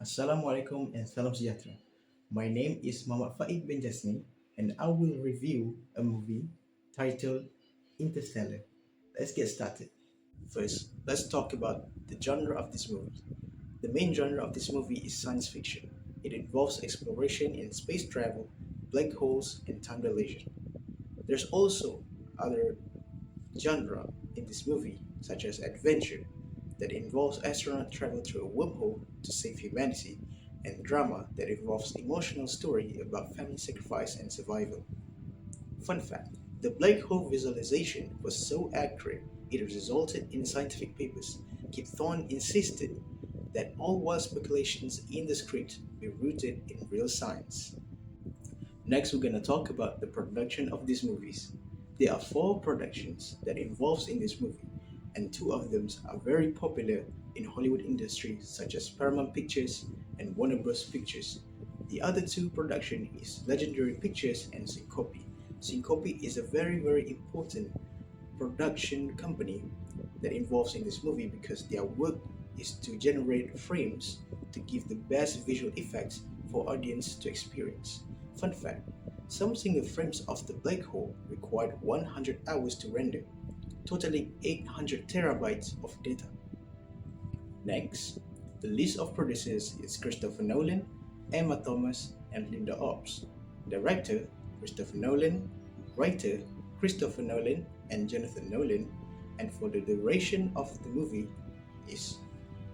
Assalamualaikum and salam sejahtera. My name is Muhammad Faeq bin Jasni and I will review a movie titled Interstellar. Let's get started. First, let's talk about the genre of this movie. The main genre of this movie is science fiction. It involves exploration in space travel, black holes, and time dilation. There's also other genre in this movie, such as adventure, that involves astronaut travel through a wormhole to save humanity, and drama that involves emotional story about family sacrifice and survival. Fun fact: the black hole visualization was so accurate it resulted in scientific papers. Kip Thorne insisted that all wild speculations in the script be rooted in real science. Next, we're going to talk about the production of these movies. There are four productions that involves in this movie, and two of them are very popular in Hollywood industry, such as Paramount Pictures and Warner Bros. Pictures. The other two production is Legendary Pictures and Syncope. Syncope is a very important production company that involves in this movie because their work is to generate frames to give the best visual effects for audience to experience. Fun fact, some single frames of the black hole required 100 hours to render, totaling 800 terabytes of data. Next, the list of producers is Christopher Nolan, Emma Thomas, and Linda Orbs. Director Christopher Nolan, writer Christopher Nolan and Jonathan Nolan, and for the duration of the movie is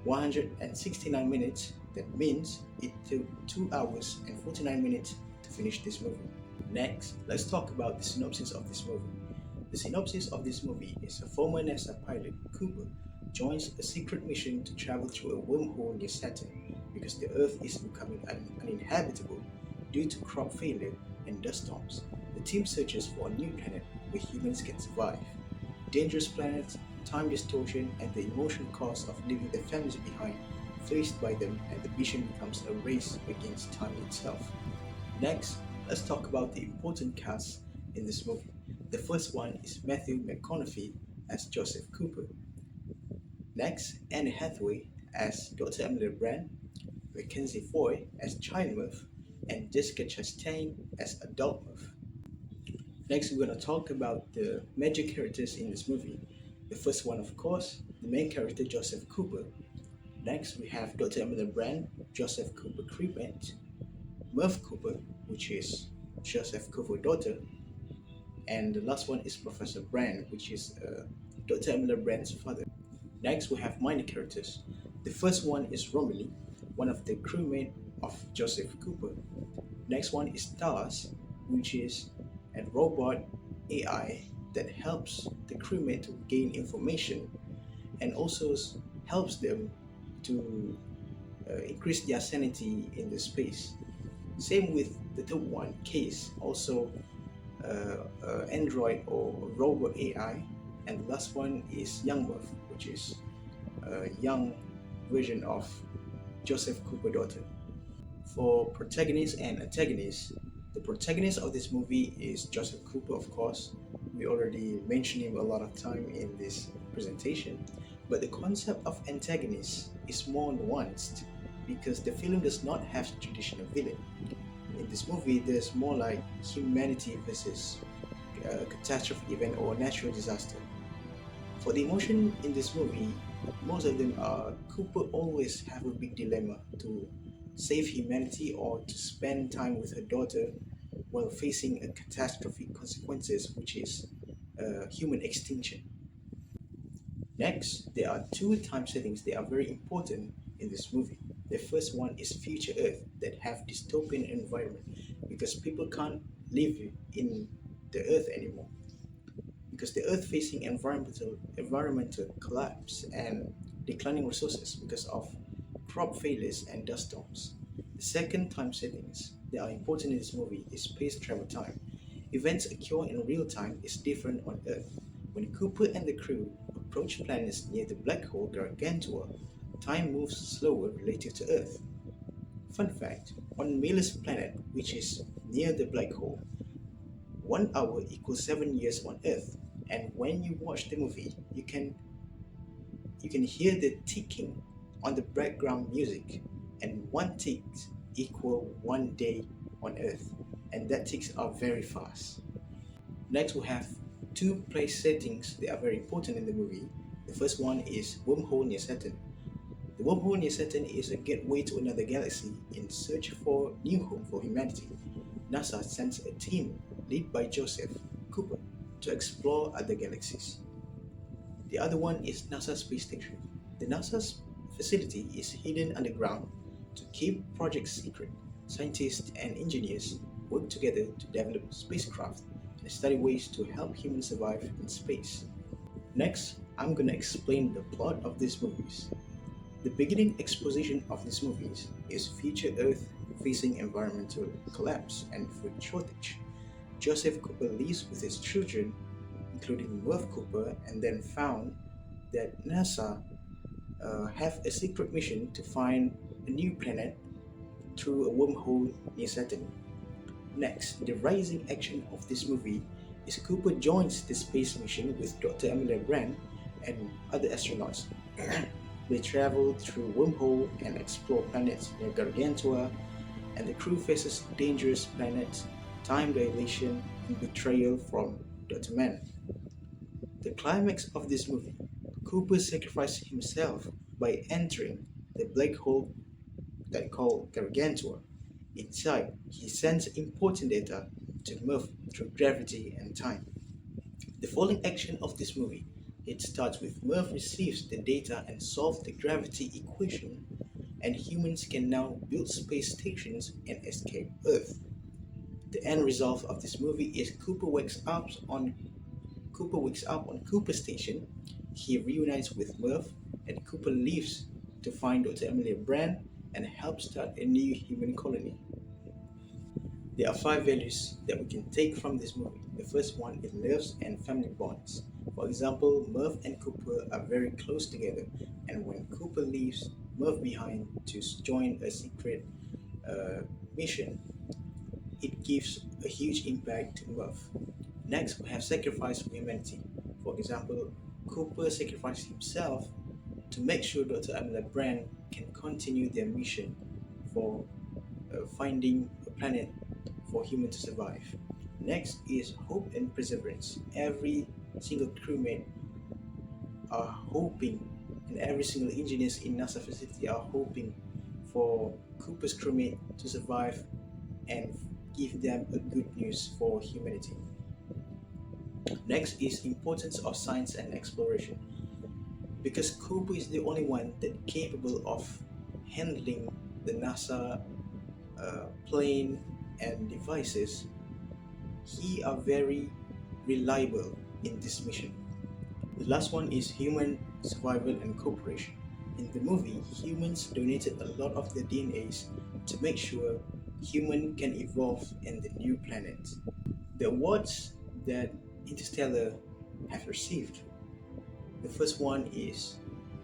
169 minutes. That means it took 2 hours and 49 minutes to finish this movie. Next, let's talk about the synopsis of this movie. The synopsis of this movie is a former NASA pilot, Cooper, joins a secret mission to travel through a wormhole near Saturn because the Earth is becoming uninhabitable due to crop failure and dust storms. The team searches for a new planet where humans can survive. Dangerous planets, time distortion, and the emotional cost of leaving their families behind faced by them, and the mission becomes a race against time itself. Next, let's talk about the important cast in this movie. The first one is Matthew McConaughey as Joseph Cooper. Next, Anne Hathaway as Dr. Emily Brand, Mackenzie Foy as Child Murph, and Jessica Chastain as Adult Murph. Next, we're going to talk about the major characters in this movie. The first one, of course, the main character Joseph Cooper. Next, we have Dr. Emily Brand, Joseph Cooper crewmate, Murph Cooper, which is Joseph Cooper's daughter, and the last one is Professor Brand, which is Dr. Emily Brand's father. Next, we have minor characters. The first one is Romilly, one of the crewmate of Joseph Cooper. Next one is Tars, which is a robot AI that helps the crewmate to gain information and also helps them to increase their sanity in the space. Same with the third one, Case, also Android or robot AI, and the last one is Young Murph, which is a young version of Joseph Cooper's daughter. For protagonist and antagonist, the protagonist of this movie is Joseph Cooper, of course. We already mentioned him a lot of time in this presentation, but the concept of antagonist is more nuanced because the film does not have traditional villain. In this movie, there's more like humanity versus a catastrophe event or natural disaster. For the emotion in this movie, most of them are Cooper always have a big dilemma to save humanity or to spend time with her daughter while facing a catastrophic consequences, which is human extinction. Next, there are two time settings that are very important in this movie. The first one is future Earth that have dystopian environment because people can't live in the Earth anymore because the Earth facing environmental collapse and declining resources because of crop failures and dust storms. The second time settings that are important in this movie is space travel time. Events occur in real time is different on Earth. When Cooper and the crew approach planets near the black hole Gargantua, time moves slower relative to Earth. Fun fact, on Miller's planet, which is near the black hole, 1 hour equals 7 years on Earth. And when you watch the movie, you can hear the ticking on the background music and one tick equal 1 day on Earth, and that ticks are very fast. Next, we have two place settings that are very important in the movie. The first one is wormhole near Saturn. The wormhole near Saturn is a gateway to another galaxy in search for new home for humanity. NASA sends a team led by Joseph Cooper to explore other galaxies. The other one is NASA space station. The NASA's facility is hidden underground to keep projects secret. Scientists and engineers work together to develop spacecraft and study ways to help humans survive in space. Next, I'm gonna explain the plot of these movies. The beginning exposition of these movies is future Earth facing environmental collapse and food shortage. Joseph Cooper lives with his children, including Worth Cooper, and then found that NASA have a secret mission to find a new planet through a wormhole near Saturn. Next, the rising action of this movie is Cooper joins the space mission with Dr. Amelia Brand and other astronauts. They travel through wormhole and explore planets near Gargantua, and the crew faces dangerous planets, time dilation, and betrayal from Dr. Mann. The climax of this movie, Cooper sacrificed himself by entering the black hole that called Gargantua. Inside, he sends important data to move through gravity and time. The following action of this movie, it starts with Murph receives the data and solves the gravity equation, and humans can now build space stations and escape Earth. The end result of this movie is Cooper wakes up on Cooper Station. He reunites with Murph, and Cooper leaves to find Dr. Amelia Brand and help start a new human colony. There are five values that we can take from this movie. The first one is love and family bonds. For example, Murph and Cooper are very close together, and when Cooper leaves Murph behind to join a secret mission, it gives a huge impact to Murph. Next, we have sacrifice for humanity. For example, Cooper sacrificed himself to make sure Dr. Amelia Brand can continue their mission for finding a planet for humans to survive. Next is hope and perseverance. Every single crewmate are hoping, and every single engineers in NASA facility are hoping for Cooper's crewmate to survive and give them a good news for humanity. Next is importance of science and exploration. Because Cooper is the only one that capable of handling the NASA plane and devices, he are very reliable in this mission. The last one is human survival and cooperation. In the movie, humans donated a lot of their DNAs to make sure human can evolve in the new planet. The awards that Interstellar have received. The first one is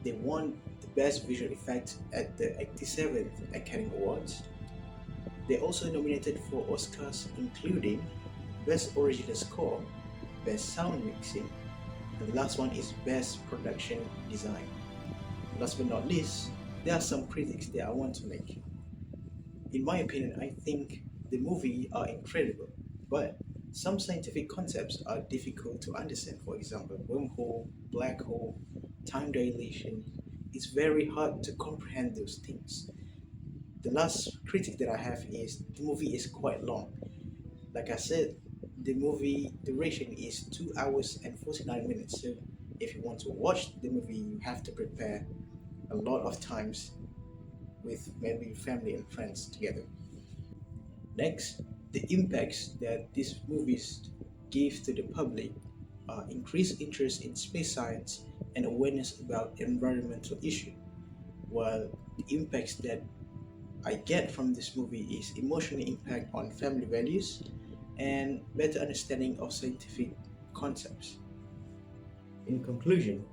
they won the best visual effect at the 87th Academy Awards. They also nominated for Oscars including Best Original Score, Best Sound Mixing, and the last one is Best Production Design. Last but not least, there are some critics that I want to make. In my opinion, I think the movie are incredible, but some scientific concepts are difficult to understand. For example, wormhole, black hole, time dilation. It's very hard to comprehend those things. The last critic that I have is the movie is quite long. Like I said, the movie duration is 2 hours and 49 minutes. So if you want to watch the movie, you have to prepare a lot of times with maybe family and friends together. Next, the impacts that these movies give to the public are increased interest in space science and awareness about environmental issues, while the impacts that I get from this movie is emotional impact on family values and better understanding of scientific concepts. In conclusion,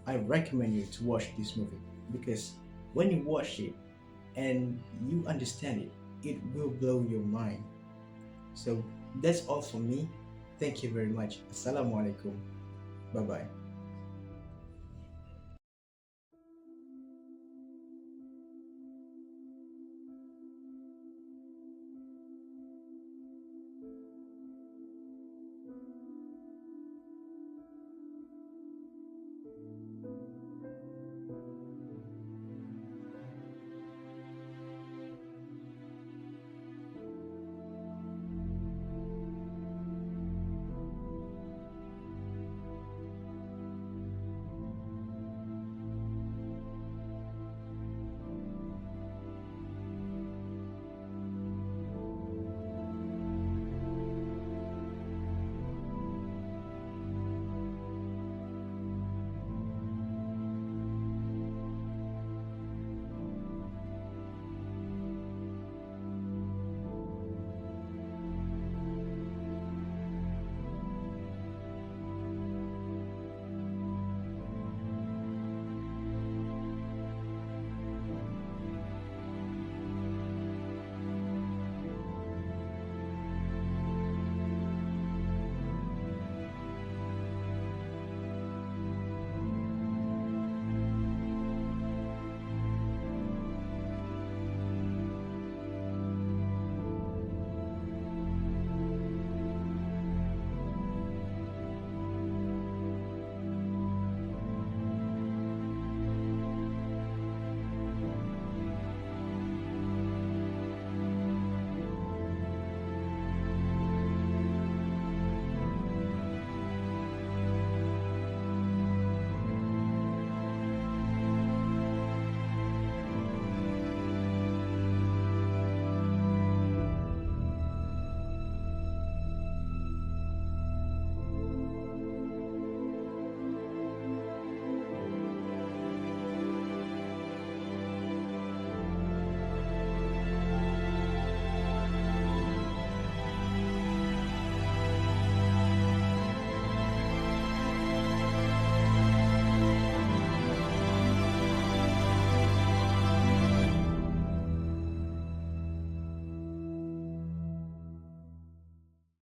I recommend you to watch this movie because when you watch it and you understand it, it will blow your mind. So that's all from me. Thank you very much. Assalamualaikum. Bye bye.